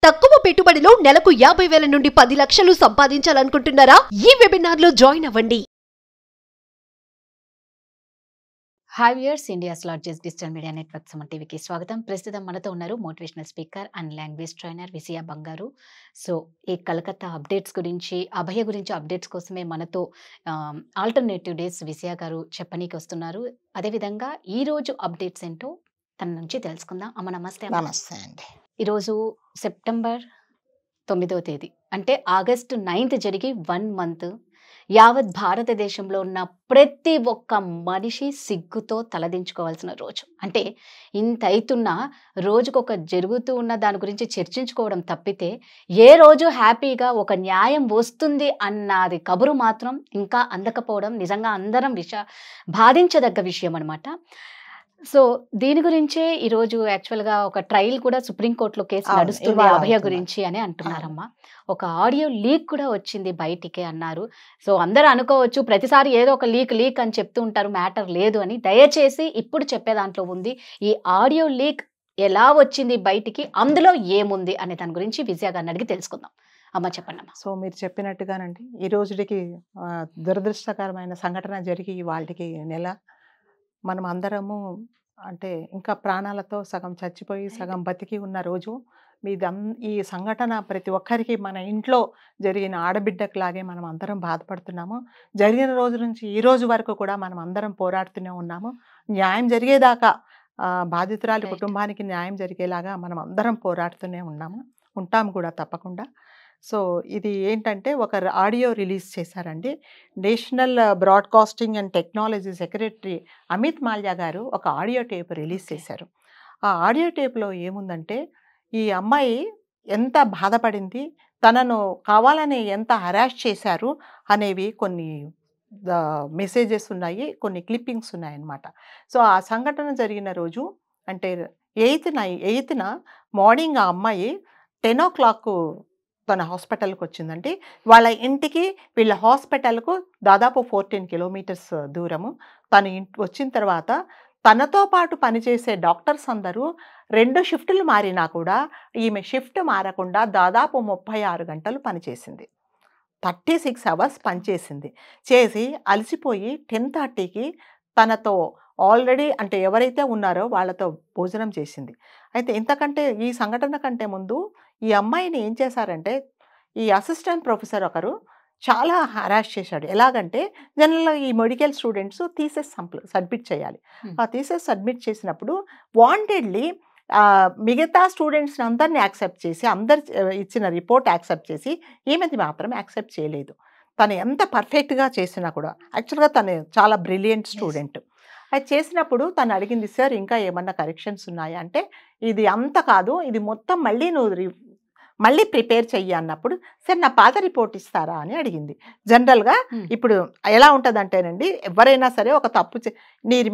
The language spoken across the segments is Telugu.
తక్కువ పెట్టుబడిలో నెలకు 50,000 నుండి 10 లక్షలు సంపాదించాలనుకుంటున్నారా? ఈ వెబినార్ లో జాయిన్ అవ్వండి. Hi viewers, India's largest digital media network Suman టీవీకి స్వాగతం. ప్రస్తుతం మనతో ఉన్నారు motivational speaker and language trainer Vijaya Bangaru. So ఈ కలకత్తా అప్డేట్స్ గురించి, అభయ గురించి అప్డేట్స్ కోసమే మనతో ఆల్టర్నేటివ్ డేస్ విజయ గారు చెప్పనీకి వస్తున్నారు. అదేవిధంగా ఈరోజు అప్డేట్స్ ఏంటో తన నుంచి తెలుసుకుందాం. అమ్మ నమస్తే. నమస్తే అండి. ఈరోజు సెప్టెంబర్ 9వ తేదీ అంటే ఆగస్టు 9th జరిగి 1 month. యావత్ భారతదేశంలో ఉన్న ప్రతి ఒక్క మనిషి సిగ్గుతో తలదించుకోవాల్సిన రోజు. అంటే ఇంత అవుతున్నా రోజుకొక జరుగుతూ ఉన్న దాని గురించి చర్చించుకోవడం తప్పితే ఏ రోజు హ్యాపీగా ఒక న్యాయం వస్తుంది అన్నది కబురు మాత్రం ఇంకా అందకపోవడం నిజంగా అందరం బాధించదగ్గ విషయం అనమాట. సో దీని గురించే ఈరోజు యాక్చువల్గా ఒక ట్రయల్ కూడా సుప్రీంకోర్టులో కేసు నడుస్తుంది అభయ గురించి అని అంటున్నారమ్మా. ఒక ఆడియో లీక్ కూడా వచ్చింది బయటికే అన్నారు. సో అందరూ అనుకోవచ్చు ప్రతిసారి ఏదో ఒక లీక్ అని చెప్తూ ఉంటారు, మ్యాటర్ లేదు అని. దయచేసి ఇప్పుడు చెప్పే దాంట్లో ఉంది ఈ ఆడియో లీక్ ఎలా వచ్చింది బయటికి, అందులో ఏముంది అనే దాని గురించి విజయ గారిని అడిగి తెలుసుకుందాం. అమ్మ చెప్పండి అమ్మా. సో మీరు చెప్పినట్టుగానండి, ఈ రోజుకి దురదృష్టకరమైన సంఘటన జరిగి వాళ్ళకి నెల. మనం అందరము అంటే ఇంకా ప్రాణాలతో సగం చచ్చిపోయి సగం బతికి ఉన్న రోజు ఈ సంఘటన ప్రతి ఒక్కరికి మన ఇంట్లో జరిగిన ఆడబిడ్డకులాగే మనం అందరం బాధపడుతున్నాము. జరిగిన రోజు నుంచి ఈ రోజు వరకు కూడా మనం అందరం పోరాడుతూనే ఉన్నాము. న్యాయం జరిగేదాకా బాధితురాలి కుటుంబానికి న్యాయం జరిగేలాగా మనం అందరం పోరాడుతూనే ఉంటాము కూడా తప్పకుండా. సో ఇది ఏంటంటే ఒక ఆడియో రిలీజ్ చేశారండి. National broadcasting and technology secretary Amit Mallya గారు ఒక ఆడియో టేప్ రిలీజ్ చేశారు. ఆ ఆడియో టేప్లో ఏముందంటే ఈ అమ్మాయి ఎంత బాధపడింది, తనను కావాలని ఎంత హరాస్ చేశారు అనేవి కొన్ని మెసేజెస్ ఉన్నాయి, కొన్ని క్లిప్పింగ్స్ ఉన్నాయన్నమాట. సో ఆ సంఘటన జరిగిన రోజు అంటే 8th మార్నింగ్ ఆ అమ్మాయి 10 o'clock తన హాస్పిటల్కి వచ్చిందండి. వాళ్ళ ఇంటికి వీళ్ళ హాస్పిటల్కు దాదాపు 14 kilometers దూరము. తను వచ్చిన తర్వాత తనతో పాటు పనిచేసే డాక్టర్స్ అందరూ 2 షిఫ్టులు మారినా కూడా ఈమె షిఫ్ట్ మారకుండా దాదాపు 36 గంటలు పనిచేసింది. 36 hours పనిచేసింది. చేసి అలసిపోయి 10:30కి తనతో ఆల్రెడీ అంటే ఎవరైతే ఉన్నారో వాళ్ళతో భోజనం చేసింది. అయితే ఇంతకంటే ఈ సంఘటన కంటే ముందు ఈ అమ్మాయిని ఏం చేశారంటే ఈ అసిస్టెంట్ ప్రొఫెసర్ ఒకరు చాలా హరాస్ చేశాడు. ఎలాగంటే జనరల్గా ఈ మెడికల్ స్టూడెంట్స్ థీసిస్ సబ్మిట్ చేయాలి. ఆ థీసిస్ సబ్మిట్ చేసినప్పుడు వాంటెడ్లీ మిగతా స్టూడెంట్స్ని అందరినీ యాక్సెప్ట్ చేసి అందరు ఇచ్చిన రిపోర్ట్ యాక్సెప్ట్ చేసి ఈమెది మాత్రం యాక్సెప్ట్ చేయలేదు. తను ఎంత పర్ఫెక్ట్గా చేసినా కూడా యాక్చువల్గా తను చాలా బ్రిలియంట్ స్టూడెంట్. అది చేసినప్పుడు తను అడిగింది, సార్ ఇంకా ఏమన్నా కరెక్షన్స్ ఉన్నాయా అంటే ఇది అంత కాదు, ఇది మొత్తం మళ్ళీ నువ్వు మళ్ళీ ప్రిపేర్ చెయ్యి అన్నప్పుడు సార్ నా పాత రిపోర్ట్ ఇస్తారా అని అడిగింది. జనరల్గా ఇప్పుడు ఎలా ఉంటుందంటేనండి, ఎవరైనా సరే ఒక తప్పు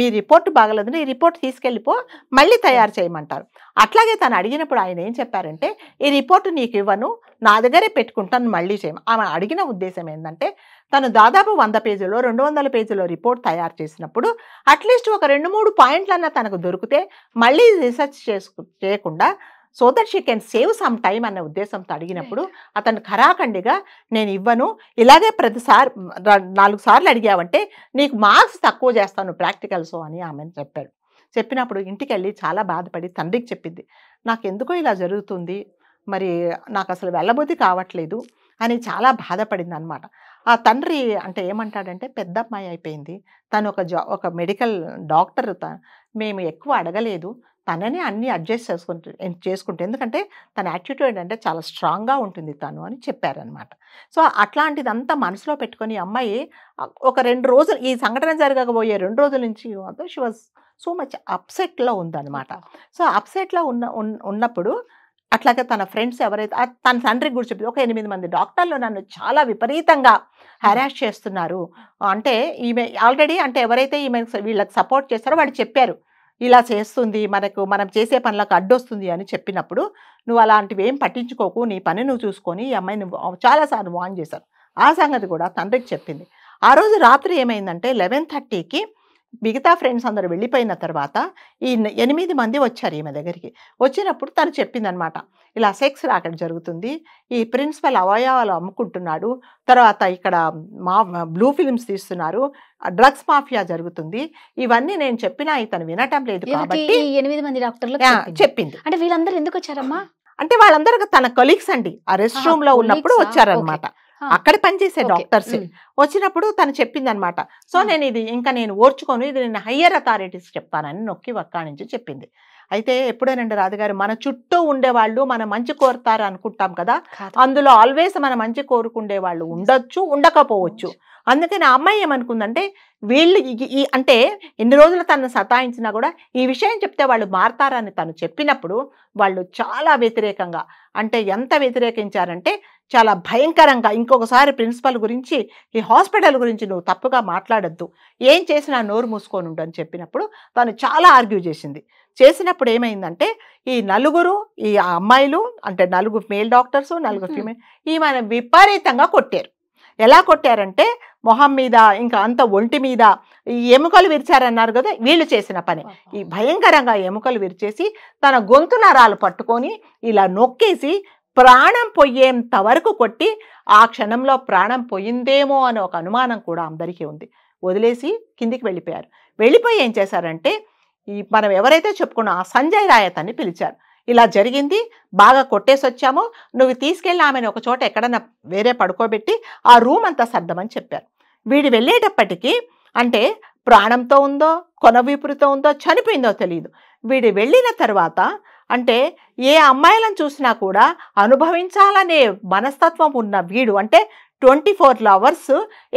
మీ రిపోర్ట్ బాగలేదు, నీ రిపోర్ట్ తీసుకెళ్ళిపో మళ్ళీ తయారు చేయమంటారు. అట్లాగే తను అడిగినప్పుడు ఆయన ఏం చెప్పారంటే ఈ రిపోర్ట్ నీకు ఇవ్వను, నా దగ్గరే పెట్టుకుంటాను మళ్ళీ చేయము. ఆమె అడిగిన ఉద్దేశం ఏంటంటే తను దాదాపు 100 పేజీలో 200 పేజీలో రిపోర్ట్ తయారు చేసినప్పుడు అట్లీస్ట్ ఒక 2-3 పాయింట్లన్నా తనకు దొరికితే మళ్ళీ రీసెర్చ్ చేయకుండా so that she can save some time అనే ఉద్దేశంతో అడిగినప్పుడు అతను ఖరాఖండిగా నేను ఇవ్వను, ఇలాగే ప్రతిసారి 4 సార్లు అడిగావంటే నీకు మార్క్స్ తక్కువ చేస్తాను ప్రాక్టికల్స్ అని ఆమెను చెప్పాడు. చెప్పినప్పుడు ఇంటికి వెళ్ళి చాలా బాధపడి తండ్రికి చెప్పింది, నాకు ఎందుకో ఇలా జరుగుతుంది, మరి నాకు అసలు వెళ్ళబుద్ధి కావట్లేదు అని చాలా బాధపడింది అనమాట. ఆ తండ్రి అంటే ఏమంటాడంటే పెద్ద అమ్మాయి అయిపోయింది, తను ఒక మెడికల్ డాక్టర్, మేము ఎక్కువ అడగలేదు, తనని అన్నీ అడ్జస్ట్ చేసుకుంటే ఎందుకంటే తన యాటిట్యూడ్ అంటే చాలా స్ట్రాంగ్గా ఉంటుంది తను అని చెప్పారనమాట. సో అట్లాంటిదంతా మనసులో పెట్టుకొని అమ్మాయి ఒక 2 రోజులు ఈ సంఘటన జరగబోయే 2 రోజుల నుంచి షీ వాజ్ సో మచ్ అప్సెట్లో ఉందన్నమాట. సో అప్సెట్లో ఉన్నప్పుడు అట్లాగే తన ఫ్రెండ్స్ ఎవరైతే తన తండ్రికి కూడా చెప్పింది, ఒక 8 మంది డాక్టర్లు నన్ను చాలా విపరీతంగా హరాస్ చేస్తున్నారు అంటే ఈమె ఆల్రెడీ అంటే ఎవరైతే ఈమె వీళ్ళకి సపోర్ట్ చేస్తారో వాళ్ళు చెప్పారు ఇలా చేస్తుంది, మనం చేసే పనులకు అడ్డొస్తుంది అని చెప్పినప్పుడు నువ్వు అలాంటివి ఏం పట్టించుకోకు, నీ పని నువ్వు చూసుకొని ఈ అమ్మాయిని చాలాసార్లు వార్న్ చేశారు. ఆ సంగతి కూడా తండ్రికి చెప్పింది. ఆ రోజు రాత్రి ఏమైందంటే 11:30కి మిగతా ఫ్రెండ్స్ అందరూ వెళ్ళిపోయిన తర్వాత ఈ 8 మంది వచ్చారు ఈమె దగ్గరికి. వచ్చినప్పుడు తను చెప్పిందనమాట, ఇలా సెక్స్ రాకెట్ జరుగుతుంది, ఈ ప్రిన్సిపల్ అవయవాలు అమ్ముకుంటున్నాడు, తర్వాత ఇక్కడ బ్లూ ఫిల్మ్స్ తీస్తున్నారు, డ్రగ్స్ మాఫియా జరుగుతుంది, ఇవన్నీ నేను చెప్పినా ఇతను వినటం లేదు కాబట్టి 8 మంది డాక్టర్లు చెప్పింది. అంటే వీళ్ళందరూ ఎందుకు వచ్చారమ్మా? అంటే వాళ్ళందరూ తన కొలీగ్స్ అండి, ఆ రెస్ట్ రూమ్ లో ఉన్నప్పుడు వచ్చారనమాట, అక్కడ పనిచేసే డాక్టర్స్. వచ్చినప్పుడు తను చెప్పింది అనమాట, సో నేను ఇది ఇంకా నేను ఓర్చుకోను, ఇది నేను హయ్యర్ అథారిటీస్ చెప్తానని నొక్కి నుంచి చెప్పింది. అయితే ఎప్పుడేనండి రాజుగారు, మన చుట్టూ ఉండేవాళ్ళు మన మంచి కోరుతారు అనుకుంటాం కదా, అందులో ఆల్వేస్ మన మంచి కోరుకుండే వాళ్ళు ఉండొచ్చు, ఉండకపోవచ్చు. అందుకని ఆ అమ్మాయి ఏమనుకుందంటే, వీళ్ళు అంటే ఎన్ని రోజులు తనను సతాయించినా కూడా ఈ విషయం చెప్తే వాళ్ళు మారతారని తను చెప్పినప్పుడు వాళ్ళు చాలా వ్యతిరేకంగా, అంటే ఎంత వ్యతిరేకించారంటే చాలా భయంకరంగా, ఇంకొకసారి ప్రిన్సిపల్ గురించి ఈ హాస్పిటల్ గురించి నువ్వు తప్పుగా మాట్లాడద్దు, ఏం చేసినా నోరు మూసుకొని ఉండు అని చెప్పినప్పుడు తను చాలా ఆర్గ్యూ చేసినప్పుడు ఏమైందంటే, ఈ నలుగురు ఈ అమ్మాయిలు అంటే 4 మేల్ డాక్టర్స్ 4 ఫీమేల్ ఈమెను విపరీతంగా కొట్టారు. ఎలా కొట్టారంటే మొహం మీద, ఇంకా అంత ఒంటి మీద ఈ ఎముకలు విరిచారన్నారు కదా, వీళ్ళు చేసిన పని ఈ భయంకరంగా ఎముకలు విరిచేసి తన గొంతు నరాలు పట్టుకొని ఇలా నొక్కేసి ప్రాణం పోయేంత వరకు కొట్టి, ఆ క్షణంలో ప్రాణం పోయిందేమో అనే ఒక అనుమానం కూడా అందరికీ ఉంది. వదిలేసి కిందికి వెళ్ళిపోయారు. వెళ్ళిపోయి ఏం చేశారంటే, ఈ మనం ఎవరైతే చెప్పుకున్నా ఆ సంజయ్ రాయత్ అని పిలిచారు. ఇలా జరిగింది, బాగా కొట్టేసి వచ్చాము, నువ్వు తీసుకెళ్ళి ఆమెను ఒక చోట ఎక్కడన్నా వేరే పడుకోబెట్టి ఆ రూమ్ అంతా సర్దమని చెప్పారు. వీడు వెళ్ళేటప్పటికీ అంటే ప్రాణంతో ఉందో, కొనవీపురితో ఉందో, చనిపోయిందో తెలియదు. వీడు వెళ్ళిన తర్వాత అంటే ఏ అమ్మాయిలను చూసినా కూడా అనుభవించాలనే మనస్తత్వం ఉన్న వీడు, అంటే 24 hours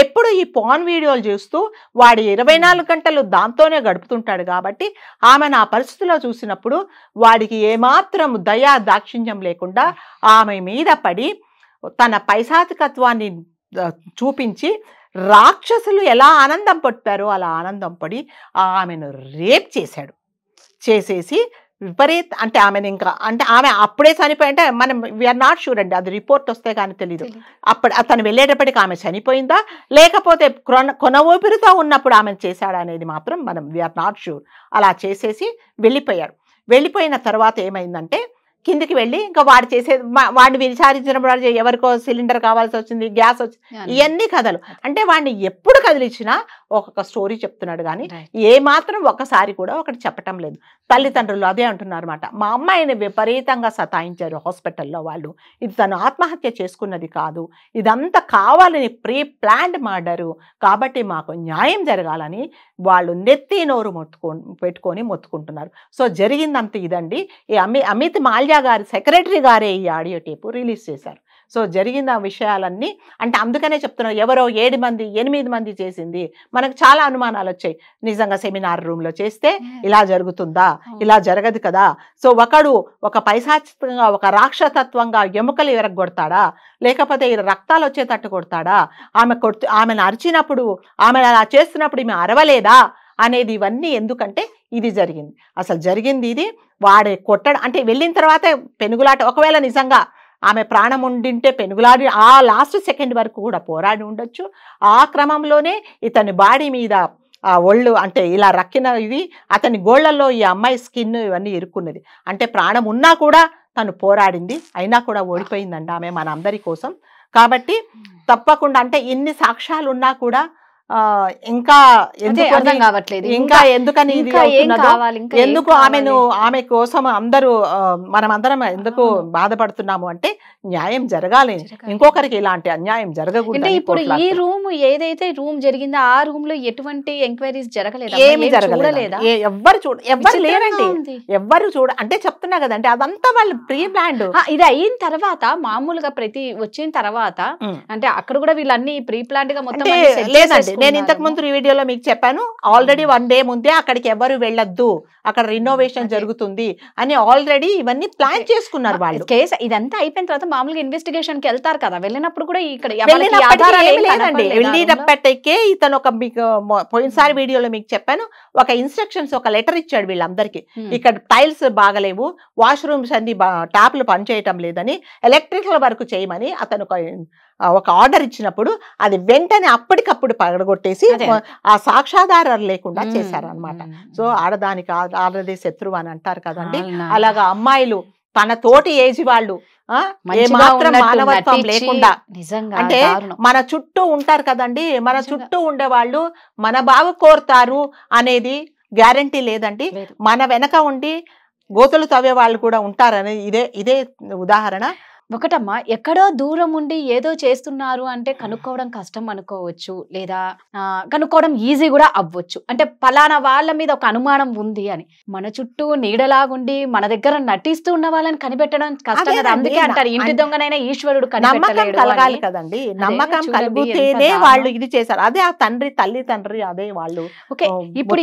ఎప్పుడు ఈ పాన్ వీడియోలు చూస్తూ వాడు 24 గంటలు దాంతోనే గడుపుతుంటాడు. కాబట్టి ఆమె నా పరిస్థితిలో చూసినప్పుడు వాడికి ఏమాత్రం దయా దాక్షిణ్యం లేకుండా ఆమె మీద పడి తన పైశాచికత్వాన్ని చూపించి, రాక్షసులు ఎలా ఆనందం పట్టారో అలా ఆనందం పడి ఆమెను రేప్ చేసేసి విపరీత, అంటే ఆమెను ఇంకా అంటే ఆమె అప్పుడే చనిపోయి, అంటే మనం వీఆర్ నాట్ షూర్ అండి, అది రిపోర్ట్ వస్తే కానీ తెలీదు. అప్పుడు అతను వెళ్ళేటప్పటికి ఆమె చనిపోయిందా లేకపోతే కొన ఊపిరితో ఉన్నప్పుడు ఆమె చేశాడా అనేది మాత్రం మనం వీఆర్ నాట్ షూర్. అలా చేసేసి వెళ్ళిపోయాడు. వెళ్ళిపోయిన తర్వాత ఏమైందంటే, కిందికి వెళ్ళి ఇంకా వాడు చేసేది, వాడిని విచారించినప్పుడు ఎవరికో సిలిండర్ కావాల్సి వచ్చింది, గ్యాస్ వచ్చింది, ఇవన్నీ కథలు. అంటే వాడిని ఎప్పుడు కదిలిచ్చినా ఒక్కొక్క స్టోరీ చెప్తున్నాడు, కానీ ఏ మాత్రం ఒక్కసారి కూడా ఒకటి చెప్పటం లేదు. తల్లిదండ్రులు అదే అంటున్నారు అన్నమాట, మా అమ్మాయిని విపరీతంగా సతాయించారు హాస్పిటల్లో వాళ్ళు, ఇది తను ఆత్మహత్య చేసుకున్నది కాదు, ఇదంతా కావాలని ప్రీ ప్లాన్డ్ మర్డరు, కాబట్టి మాకు న్యాయం జరగాలని వాళ్ళు నెత్తి నోరు పెట్టుకొని మొత్తుకుంటున్నారు. సో జరిగిందంత ఇదండి. ఈ అమిత్ మాల్యా గారి సెక్రటరీ గారే ఈ ఆడియో టేపు రిలీజ్ చేశారు. సో జరిగిన విషయాలన్నీ, అంటే అందుకనే చెప్తున్నారు, ఎవరో 8 మంది చేసింది. మనకు చాలా అనుమానాలు వచ్చాయి, నిజంగా సెమినార్ రూమ్లో చేస్తే ఇలా జరుగుతుందా, ఇలా జరగదు కదా. సో ఒకడు ఒక పైశాచికంగా ఒక రాక్షసత్వంగా ఎముకలు ఎరగొడతాడా, లేకపోతే రక్తాలు వచ్చేటట్టు కొడతాడా, ఆమెను అరిచినప్పుడు ఆమె అలా చేస్తున్నప్పుడు ఈమె అరవలేదా అనేది, ఇవన్నీ ఎందుకంటే ఇది జరిగింది. అసలు జరిగింది ఇది. వాడే కొట్టడం అంటే వెళ్ళిన తర్వాత పెనుగులాట, ఒకవేళ నిజంగా ఆమె ప్రాణం ఉండింటే పెనుగులాడి ఆ లాస్ట్ సెకండ్ వరకు కూడా పోరాడి ఉండొచ్చు. ఆ క్రమంలోనే ఇతని బాడీ మీద ఆ ఒళ్ళు అంటే ఇలా రక్కిన ఇది, అతని గోళ్లలో ఈ అమ్మాయి స్కిన్ ఇవన్నీ ఇరుక్కున్నది. అంటే ప్రాణం ఉన్నా కూడా తను పోరాడింది, అయినా కూడా ఓడిపోయిందండి ఆమె మన అందరి కోసం. కాబట్టి తప్పకుండా, అంటే ఇన్ని సాక్ష్యాలు ఉన్నా కూడా ఇంకా కావట్లేదు, ఇంకా ఎందుకని ఎందుకు ఆమె కోసం అందరూ మనమందరం ఎందుకు బాధపడుతున్నాము అంటే న్యాయం జరగాలి, ఇంకొకరికి ఇలాంటి అన్యాయం జరగకూడదు. ఇప్పుడు ఈ రూమ్ ఏదైతే రూమ్ జరిగిందో ఆ రూమ్ లో ఎటువంటి ఎంక్వైరీస్ జరగలేదు, ఏమి జరగలేదు, ఎవ్వరు లేరండి, ఎవ్వరు అంటే చెప్తున్నా కదండి, అదంతా వాళ్ళు ప్రీ ప్లాన్డ్. ఇది అయిన తర్వాత మామూలుగా వచ్చిన తర్వాత అంటే అక్కడ కూడా వీళ్ళన్ని ప్రీ ప్లాన్డ్ గా మొత్తం లేదండి. నేను ఇంతకు ముందు ఈ వీడియోలో మీకు చెప్పాను, ఆల్రెడీ 1 day ముందే అక్కడికి ఎవరు వెళ్ళొద్దు, అక్కడ రినోవేషన్ జరుగుతుంది అని ఆల్రెడీ ఇవన్నీ ప్లాన్ చేసుకున్నారు వాళ్ళు. కేసు ఇదంతా అయిపోయిన తర్వాత మామూలుగా ఇన్వెస్టిగేషన్ కి వెళ్తారు కదా, వెళ్ళినప్పుడు కూడా ఇక్కడ లేదండి. వెళ్ళేటప్పటికే ఇతను ఒక మీకు పోయినసారి వీడియోలో మీకు చెప్పాను, ఒక ఇన్స్ట్రక్షన్స్ ఒక లెటర్ ఇచ్చాడు వీళ్ళందరికీ, ఇక్కడ టైల్స్ బాగలేవు, వాష్రూమ్స్ అన్ని ట్యాప్లు పనిచేయటం లేదని, ఎలక్ట్రికల్ వర్క్ చేయమని అతను ఒక ఆర్డర్ ఇచ్చినప్పుడు అది వెంటనే అప్పటికప్పుడు పగడగొట్టేసి అదే. ఆ సాక్ష్యాధారాలు లేకుండా చేశారనమాట. సో ఆడదానికి ఆడదే శత్రువు అని అంటారు కదండి. అలాగా అమ్మాయిలు తన తోటి ఏజీ వాళ్ళు ఏమాత్రం మానవత్వం లేకుండా, అంటే మన చుట్టూ ఉంటారు కదండి, మన చుట్టూ ఉండే వాళ్ళు మన బాగు కోరుతారు అనేది గ్యారంటీ లేదండి. మన వెనక ఉండి గోతులు తవ్వే వాళ్ళు కూడా ఉంటారని ఇదే ఉదాహరణ. ఒకటమ్మా, ఎక్కడో దూరం ఉండి ఏదో చేస్తున్నారు అంటే కనుక్కోవడం కష్టం అనుకోవచ్చు, లేదా కనుక్కోవడం ఈజీ కూడా అవ్వచ్చు. అంటే పలానా వాళ్ళ మీద ఒక అనుమానం ఉంది అని మన చుట్టూ నీడలాగుండి మన దగ్గర నటిస్తూ ఉన్న వాళ్ళని కనిపెట్టడం కష్టం కదా. అందుకే అంటారు ఇంటి దొంగనైనా ఈశ్వరుడు నమ్మకం కలగాలి కదండి. నమ్మకం కలిగితేనే వాళ్ళు ఇది చేశారు. అదే ఆ తల్లి అదే వాళ్ళు. ఓకే, ఇప్పుడు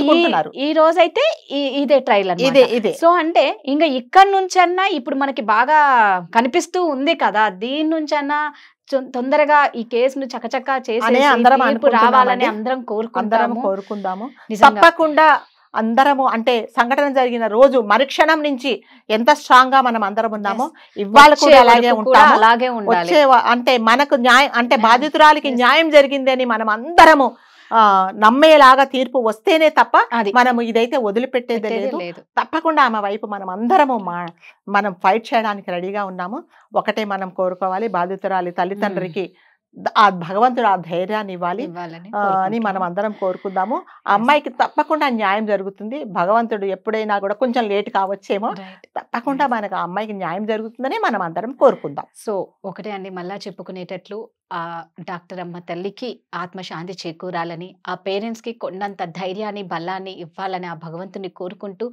ఈ రోజైతే ఇదే ట్రైల్ ఇదే. సో అంటే ఇంకా ఇక్కడ నుంచన్నా ఇప్పుడు మనకి బాగా కనిపిస్తూ ఉంది కదా, దీని నుంచన్నా తొందరగా ఈ కేసును చకచకా చేసి రావాలని అందరం కోరుకుందాము. తప్పకుండా అందరము, అంటే సంఘటన జరిగిన రోజు మరుక్షణం నుంచి ఎంత స్ట్రాంగ్ గా మనం అందరం ఉన్నామో ఇవాళ కూడా అలాగే ఉంటాము. వచ్చే అంటే మనకు న్యాయం, అంటే బాధితురాలికి న్యాయం జరిగింది అని మనం అందరము నమ్మేలాగా తీర్పు వస్తేనే తప్ప మనము ఇదైతే వదిలిపెట్టేది లేదు. తప్పకుండా ఆమె వైపు మనం అందరము మనం ఫైట్ చేయడానికి రెడీగా ఉన్నాము. ఒకటే మనం కోరుకోవాలి, బాధితురాలి తల్లిదండ్రికి ఆ భగవంతుడు ఆ ధైర్యాన్ని ఇవ్వాలి అని మనం అందరం కోరుకుందాము. ఆ అమ్మాయికి తప్పకుండా న్యాయం జరుగుతుంది. భగవంతుడు ఎప్పుడైనా కూడా కొంచెం లేట్ కావచ్చేమో, తప్పకుండా మనకు ఆ అమ్మాయికి న్యాయం జరుగుతుందని మనం అందరం కోరుకుందాం. సో ఒకటే అండి, మళ్ళా చెప్పుకునేటట్లు ఆ డాక్టర్ అమ్మ తల్లికి ఆత్మశాంతి చేకూరాలని, ఆ పేరెంట్స్ కి కొండంత ధైర్యాన్ని బలాన్ని ఇవ్వాలని ఆ భగవంతుని కోరుకుంటూ,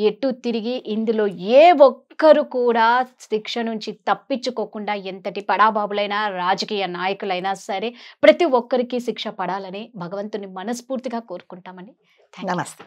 ఎటు తిరిగి ఇందులో ఏ ఒక్కరు కూడా శిక్ష నుంచి తప్పించుకోకుండా, ఎంతటి పడాబాబులైనా రాజకీయ నాయకులైనా సరే ప్రతి ఒక్కరికి శిక్ష పడాలని భగవంతుని మనస్ఫూర్తిగా కోరుకుంటామని. నమస్తే.